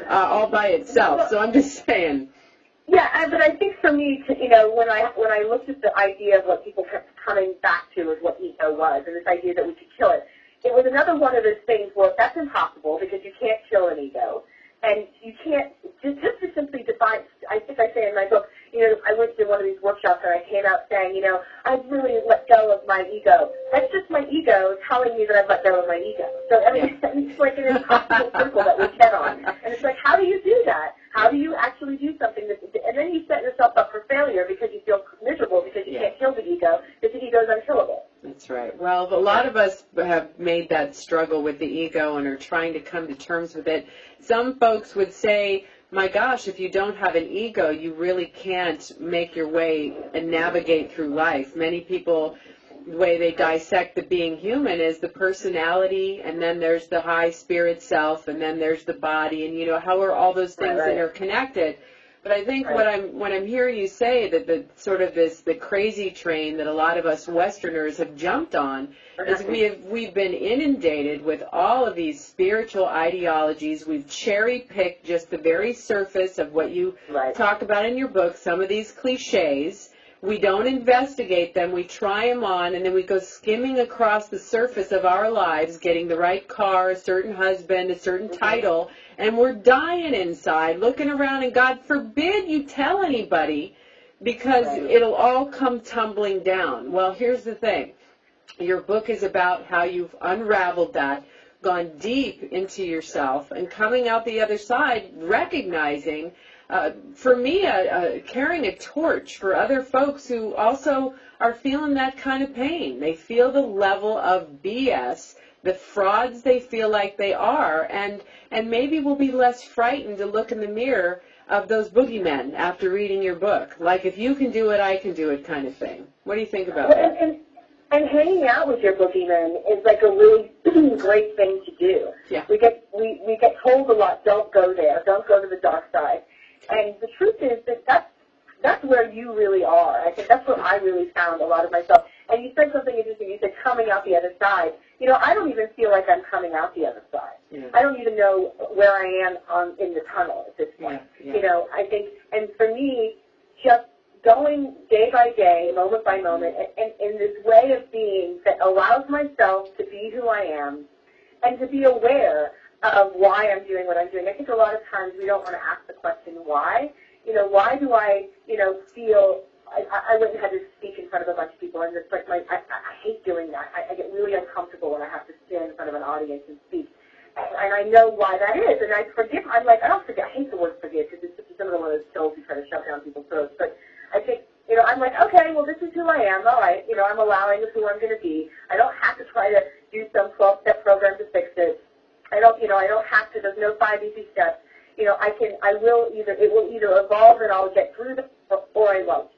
all by itself. So I'm just saying. Yeah, but I think for me, when I looked at the idea of what people kept coming back to as what ego was, and this idea that we could kill it, it was another one of those things where that's impossible because you can't kill an ego. And you can't, just to simply define, I think I say in my book, I went to one of these workshops and I came out saying, I've really let go of my ego. That's just my ego telling me that I've let go of my ego. So, I mean, it's like an impossible circle that we get on. And it's like, how do you do that? How do you actually do something and then you set yourself up for failure because you feel miserable because you can't kill the ego, because the ego is unkillable. That's right. Well, a lot of us have made that struggle with the ego and are trying to come to terms with it. Some folks would say, my gosh, if you don't have an ego, you really can't make your way and navigate through life. Many people, the way they dissect the being human is the personality, and then there's the high spirit self, and then there's the body, and how are all those things interconnected? But I think what I'm hearing you say, that the crazy train that a lot of us Westerners have jumped on, is we've been inundated with all of these spiritual ideologies. We've cherry-picked just the very surface of what you talk about in your book, some of these cliches. We don't investigate them, we try them on, and then we go skimming across the surface of our lives, getting the right car, a certain husband, a certain title, and we're dying inside, looking around, and God forbid you tell anybody, because it'll all come tumbling down. Well, here's the thing. Your book is about how you've unraveled that, gone deep into yourself, and coming out the other side recognizing, for me, carrying a torch for other folks who also are feeling that kind of pain. They feel the level of BS, the frauds they feel like they are, and maybe we'll be less frightened to look in the mirror of those boogeymen after reading your book. Like, if you can do it, I can do it kind of thing. What do you think about that? And hanging out with your boogeymen is like a really great thing to do. Yeah. We get told a lot, don't go there, don't go to the dark side. And the truth is that that's where you really are. I think that's where I really found a lot of myself. And you said something interesting. You said coming out the other side. I don't even feel like I'm coming out the other side. Yeah. I don't even know where I am in the tunnel at this point. Yeah. I think, and for me, just going day by day, moment by moment, and in this way of being that allows myself to be who I am and to be aware of why I'm doing what I'm doing. I think a lot of times we don't want to ask the question, why? Why do I, feel, I went and had to speak in front of a bunch of people, and it's like, I hate doing that. I get really uncomfortable when I have to stand in front of an audience and speak. And I know why that is, and I forgive, I don't forget, I hate the word forgive, because it's just another one of those pills you try to shove down people's throats, but I think, I'm like, okay, well, this is who I am, all right, I'm allowing who I'm going to be. I don't have to try to do some 12-step program to fix it. I don't have to, there's no 5 easy steps. It will either evolve and I'll get through or I won't,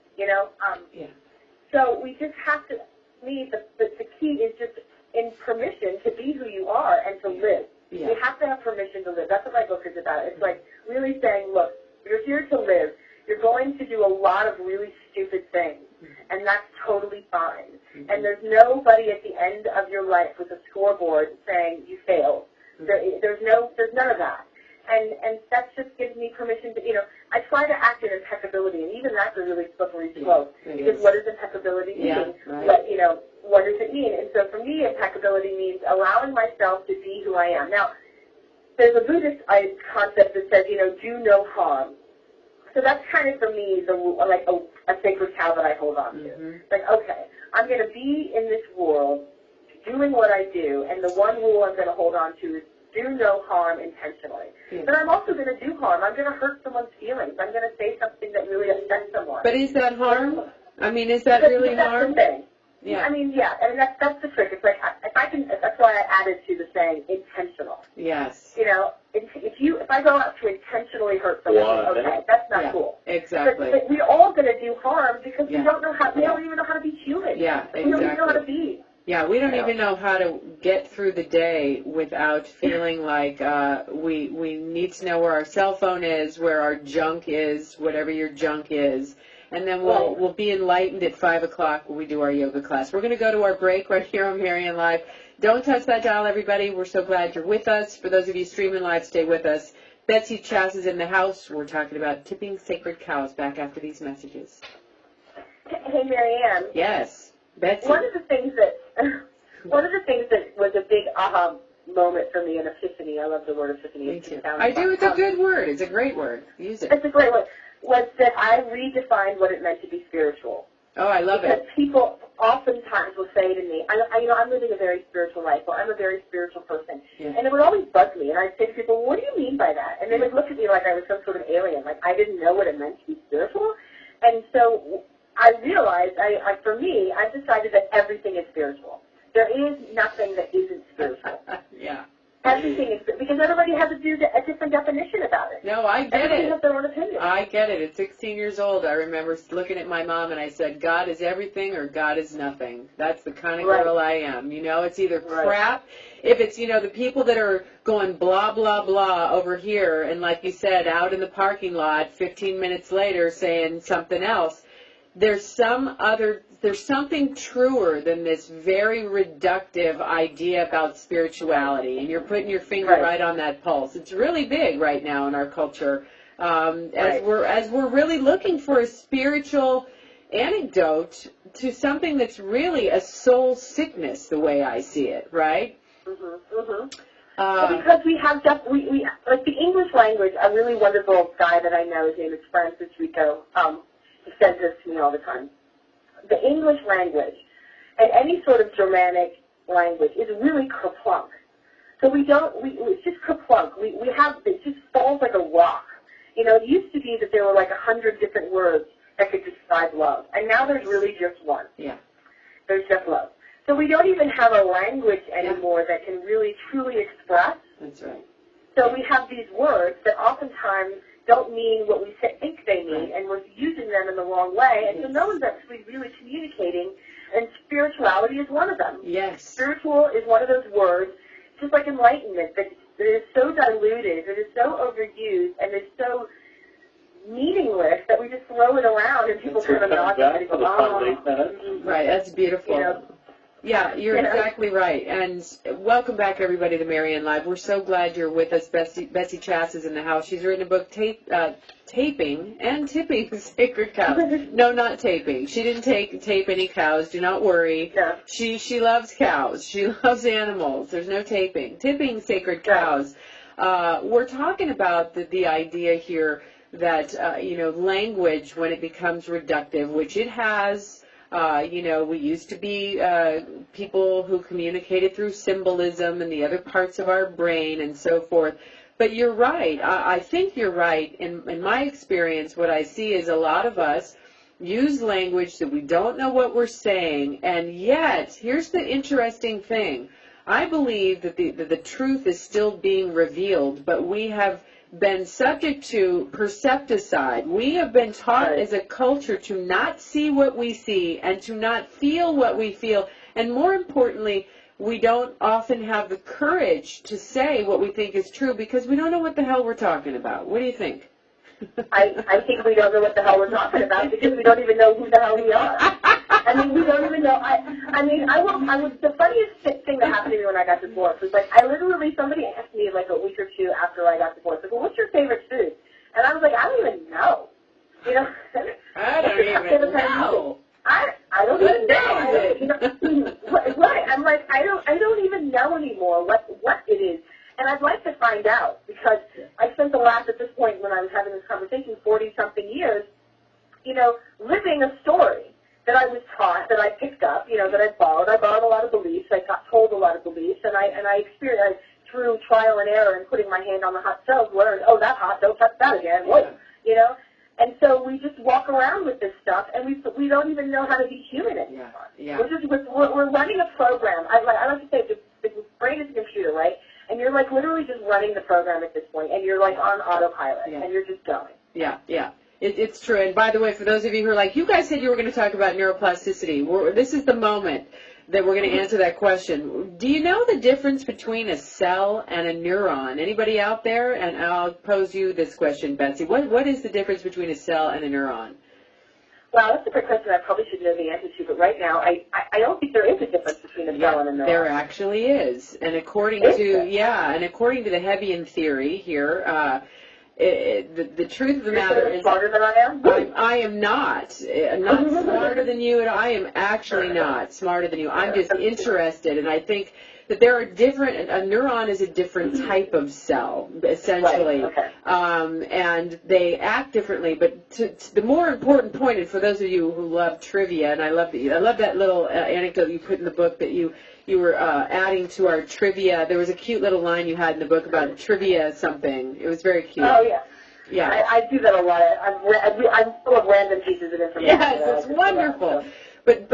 So we just have to, the key is just in permission to be who you are and to live. Yeah. You have to have permission to live. That's what my book is about. It's like really saying, look, you're here to live. You're going to do a lot of really stupid things, and that's totally fine. Mm-hmm. And there's nobody at the end of your life with a scoreboard saying you failed. Mm-hmm. There's none of that. And that just gives me permission to, I try to act in impeccability, and even that's a really slippery slope. Because what does impeccability mean? Yeah, right. What does it mean? And so for me, impeccability means allowing myself to be who I am. Now, there's a Buddhist concept that says, do no harm. So that's kind of, for me, a sacred cow that I hold on to. Mm-hmm. Like, okay, I'm going to be in this world doing what I do, and the one rule I'm going to hold on to is do no harm intentionally. Yeah. But I'm also going to do harm. I'm going to hurt someone's feelings. I'm going to say something that really upsets someone. But is that harm? I mean, is that really harm? That's the thing. Yeah. I mean, yeah, and that's the trick. It's like, if I can, that's why I added to the saying intentional. Yes. You know, if I go out to intentionally hurt someone, okay, that's not cool. Exactly. But we're all going to do harm because we don't know how. We Yeah. don't even know how to be human. Yeah, exactly. We don't even know how to be. Yeah, we don't even know how to get through the day without feeling like we need to know where our cell phone is, where our junk is, whatever your junk is. And then we'll be enlightened at 5 o'clock when we do our yoga class. We're going to go to our break right here on Maryanne Live. Don't touch that dial, everybody. We're so glad you're with us. For those of you streaming live, stay with us. Betsy Chasse is in the house. We're talking about tipping sacred cows back after these messages. Hey, Maryanne. Yes, Betsy. One of the things that was a big aha moment for me, an epiphany. I love the word epiphany. Me too. I do. It's a good word. It's a great word. Use it. It's a great word. Was that I redefined what it meant to be spiritual. Oh, I love because it. People oftentimes will say to me, I'm living a very spiritual life, or I'm a very spiritual person. Yeah. And it would always bug me. And I'd say to people, what do you mean by that? And they would look at me like I was some sort of alien, like I didn't know what it meant to be spiritual. And so I realized, for me, I've decided that everything is spiritual. There is nothing that isn't spiritual. Yeah. Everything is, because everybody has a different definition about it. No, I get Everybody it. has their own opinion. I get it. At 16 years old, I remember looking at my mom and I said, God is everything or God is nothing. That's the kind of girl I am. You know, it's either crap. If it's, you know, the people that are going blah, blah, blah over here and, like you said, out in the parking lot 15 minutes later saying something else, there's something truer than this very reductive idea about spirituality, and you're putting your finger right on that pulse. It's really big right now in our culture, as we're really looking for a spiritual antidote to something that's really a soul sickness, the way I see it, right? Because we have we like the English language. A really wonderful guy that I know, his name is Francis Rico. He says this to me all the time. The English language and any sort of Germanic language is really kerplunk. So it's just kerplunk. It just falls like a rock. You know, it used to be that there were like 100 different words that could describe love, and now there's really just one. Yeah. There's just love. So we don't even have a language anymore that can really, truly express. That's right. So we have these words that oftentimes don't mean what we think they mean, and we're using them in the wrong way, and so no one's actually really communicating, and spirituality is one of them. Yes. Spiritual is one of those words, just like enlightenment, that is so diluted, that is so overused, and is so meaningless that we just throw it around, and people sort of nod and go, Right, that's beautiful. You know, yeah, you're exactly right. And welcome back, everybody, to Maryanne Live. We're so glad you're with us. Betsy Chasse is in the house. She's written a book, Taping and Tipping Sacred Cows. No, not taping. She didn't tape any cows. Do not worry. No. She loves cows. She loves animals. There's no taping. Tipping sacred cows. We're talking about the idea here that, language, when it becomes reductive, which it has. We used to be people who communicated through symbolism and the other parts of our brain and so forth. But you're right. I think you're right. In my experience, what I see is a lot of us use language that we don't know what we're saying. And yet, here's the interesting thing. I believe that the truth is still being revealed, but we have been subject to percepticide. We have been taught as a culture to not see what we see and to not feel what we feel. And more importantly, we don't often have the courage to say what we think is true because we don't know what the hell we're talking about. What do you think? I think we don't know what the hell we're talking about because we don't even know who the hell we are. I mean, we don't even know. The funniest thing that happened to me when I got divorced was somebody asked me like a week or two after I got divorced, like, well, what's your favorite food? And I was like, I don't even know. You know? I don't even know. I don't even know. Right. I'm like, I don't even know anymore what it is. And I'd like to find out because I spent the last, at this point when I was having this conversation, 40-something years, living a story. that I was taught, that I picked up, that I borrowed. I borrowed a lot of beliefs. I got told a lot of beliefs, and I experienced through trial and error and putting my hand on the hot stove, learned, oh, that's hot, don't touch that again. Whoa, And so we just walk around with this stuff, and we don't even know how to be human anymore. Yeah. We're running a program. I like to say the brain is a computer, right? And you're like literally just running the program at this point, and you're like on autopilot, and you're just going. Yeah. It's true. And by the way, for those of you who are like, you guys said you were going to talk about neuroplasticity. This is the moment that we're going to answer that question. Do you know the difference between a cell and a neuron? Anybody out there? And I'll pose you this question, Betsy. What is the difference between a cell and a neuron? Well, that's a great question I probably should know the answer to, but right now I don't think there is a difference between a cell and a neuron. There actually is. And according to the Hebbian theory here, the truth of the matter is, smarter than I am? I am not smarter than you, and I am actually not smarter than you. I'm just interested, and I think that there are different. A neuron is a different type of cell, essentially, right. Okay. And they act differently. But the more important point, and for those of you who love trivia, and I love that little anecdote you put in the book that you were adding to our trivia. There was a cute little line you had in the book about trivia something. It was very cute. Oh, yeah. Yeah. I do that a lot. I'm full of random pieces of information. Yes, it's wonderful. But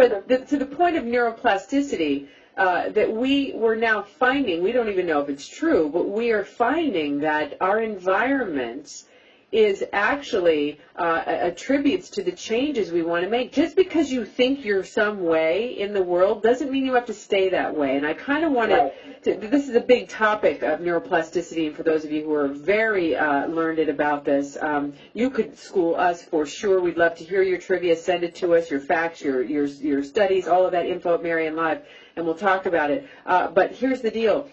to the point of neuroplasticity, that we're now finding, we don't even know if it's true, but we are finding that our environment is actually attributes to the changes we want to make. Just because you think you're some way in the world doesn't mean you have to stay that way. And I kind of wanted this is a big topic of neuroplasticity, and for those of you who are very learned about this, you could school us for sure. We'd love to hear your trivia. Send it to us, your facts, your studies, all of that info at MaryanneLive, and we'll talk about it. But here's the deal.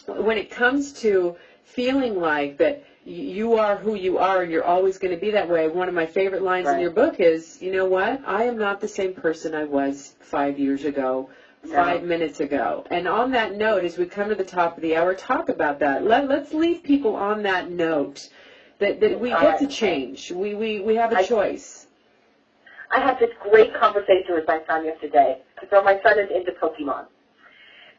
When it comes to feeling like that you are who you are and you're always going to be that way, one of my favorite lines in your book is, you know what, I am not the same person I was 5 years ago, 5 minutes ago. And on that note, as we come to the top of the hour, talk about that. Let's leave people on that note, that we get to change. We have a choice. I had this great conversation with my son yesterday. So my son is into Pokemon.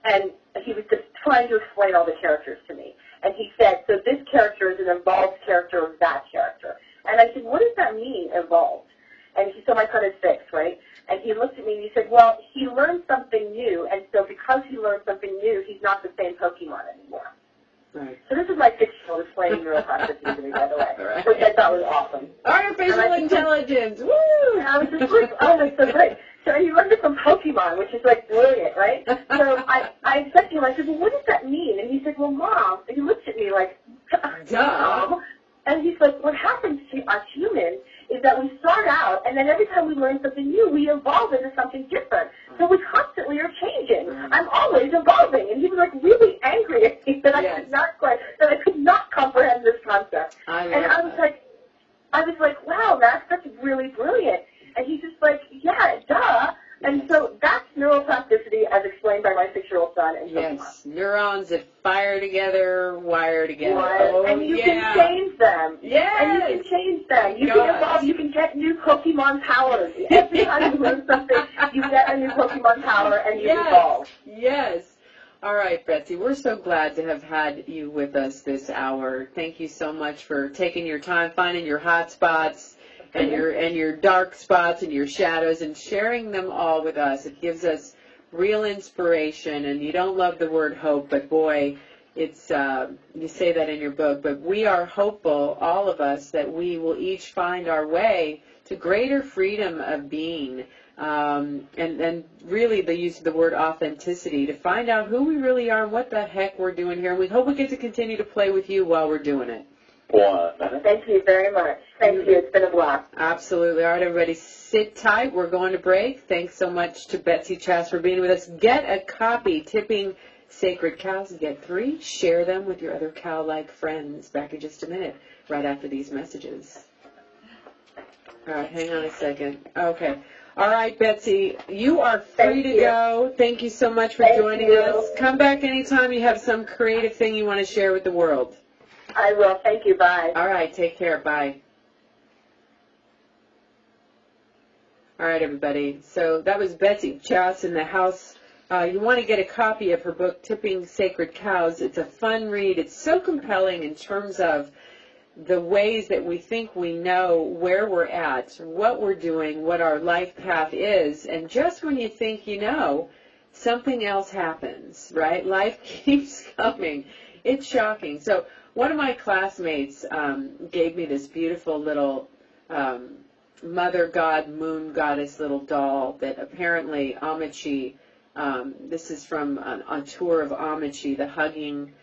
And he was just trying to explain all the characters to me. And he said, so this character is an evolved character of that character. And I said, what does that mean, evolved? And so my son is 6, right? And he looked at me and he said, well, he learned something new, and so because he learned something new, he's not the same Pokemon anymore. Right. So this is my 6-year-old explaining neuroplasticity to me, by the way, which I thought was awesome. Artificial intelligence, woo! And I was just like, oh, that's so great. So he learned it from Pokemon, which is like brilliant, right? So I said to him, I said, well, what does that mean? And he said, well, Mom, and he looked at me like, duh. And he's like, what happens to us humans is that we start out, and then every time we learn something new, we evolve into something different. So we constantly are changing. I'm always evolving. And he was like really angry at me that I could not comprehend this concept. I was like, wow, Max, that's really brilliant. And he's just like, yeah, duh. And so that's neuroplasticity as explained by my 6-year-old son and Pokemon. Yes, neurons that fire together, wire together. Oh, and you can change them. Yes. And you can change them. You can evolve. You can get new Pokemon powers. Every time you learn something, you get a new Pokemon power and you evolve. Yes. All right, Betsy, we're so glad to have had you with us this hour. Thank you so much for taking your time, finding your hot spots, and your dark spots and your shadows, and sharing them all with us. It gives us real inspiration. And you don't love the word hope, but boy, it's you say that in your book. But we are hopeful, all of us, that we will each find our way to greater freedom of being, and really the use of the word authenticity, to find out who we really are and what the heck we're doing here. And we hope we get to continue to play with you while we're doing it. Thank you very much. Thank you. It's been a blast. Absolutely. All right, everybody, sit tight. We're going to break. Thanks so much to Betsy Chasse for being with us. Get a copy, Tipping Sacred Cows. Get 3. Share them with your other cow-like friends. Back in just a minute, right after these messages. All right, hang on a second. Okay. All right, Betsy, you are free to go. Thank you so much for joining us. Come back anytime you have some creative thing you want to share with the world. I will. Thank you. Bye. All right. Take care. Bye. All right, everybody. So that was Betsy Chasse in the house. You want to get a copy of her book, Tipping Sacred Cows. It's a fun read. It's so compelling in terms of the ways that we think we know where we're at, what we're doing, what our life path is. And just when you think you know, something else happens, right? Life keeps coming. It's shocking. So one of my classmates gave me this beautiful little mother god, moon goddess little doll that apparently Amici, this is from a tour of Amici, the hugging,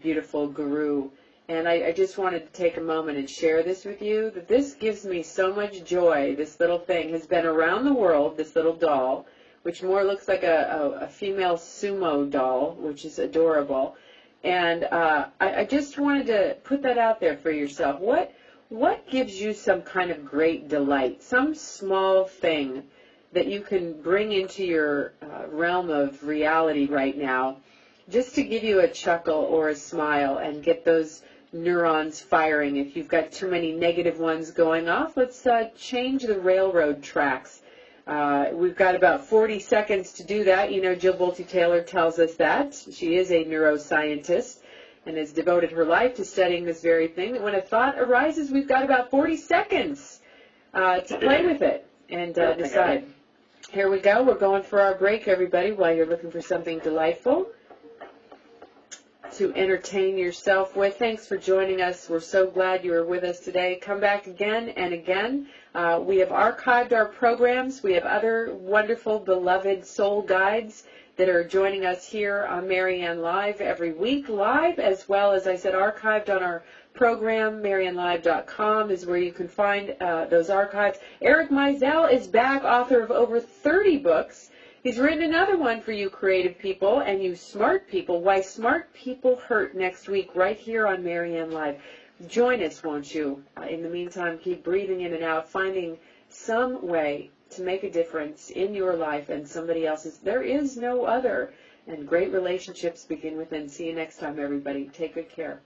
beautiful guru. And I just wanted to take a moment and share this with you, that this gives me so much joy. This little thing has been around the world, this little doll, which more looks like a female sumo doll, which is adorable. And I just wanted to put that out there for yourself. What gives you some kind of great delight, some small thing that you can bring into your realm of reality right now, just to give you a chuckle or a smile and get those neurons firing? If you've got too many negative ones going off, let's change the railroad tracks. We've got about 40 seconds to do that. You know, Jill Bolte-Taylor tells us that. She is a neuroscientist and has devoted her life to studying this very thing. When a thought arises, we've got about 40 seconds to play with it and decide. Here we go. We're going for our break, everybody, while you're looking for something delightful to entertain yourself with. Thanks for joining us. We're so glad you were with us today. Come back again and again. We have archived our programs. We have other wonderful, beloved soul guides that are joining us here on Maryanne Live every week, live, as well as I said, archived on our program. MaryanneLive.com is where you can find those archives. Eric Meisel is back, author of over 30 books. He's written another one for you creative people and you smart people, Why Smart People Hurt, next week right here on Maryanne Live. Join us, won't you? In the meantime, keep breathing in and out, finding some way to make a difference in your life and somebody else's. There is no other. And great relationships begin within. See you next time, everybody. Take good care.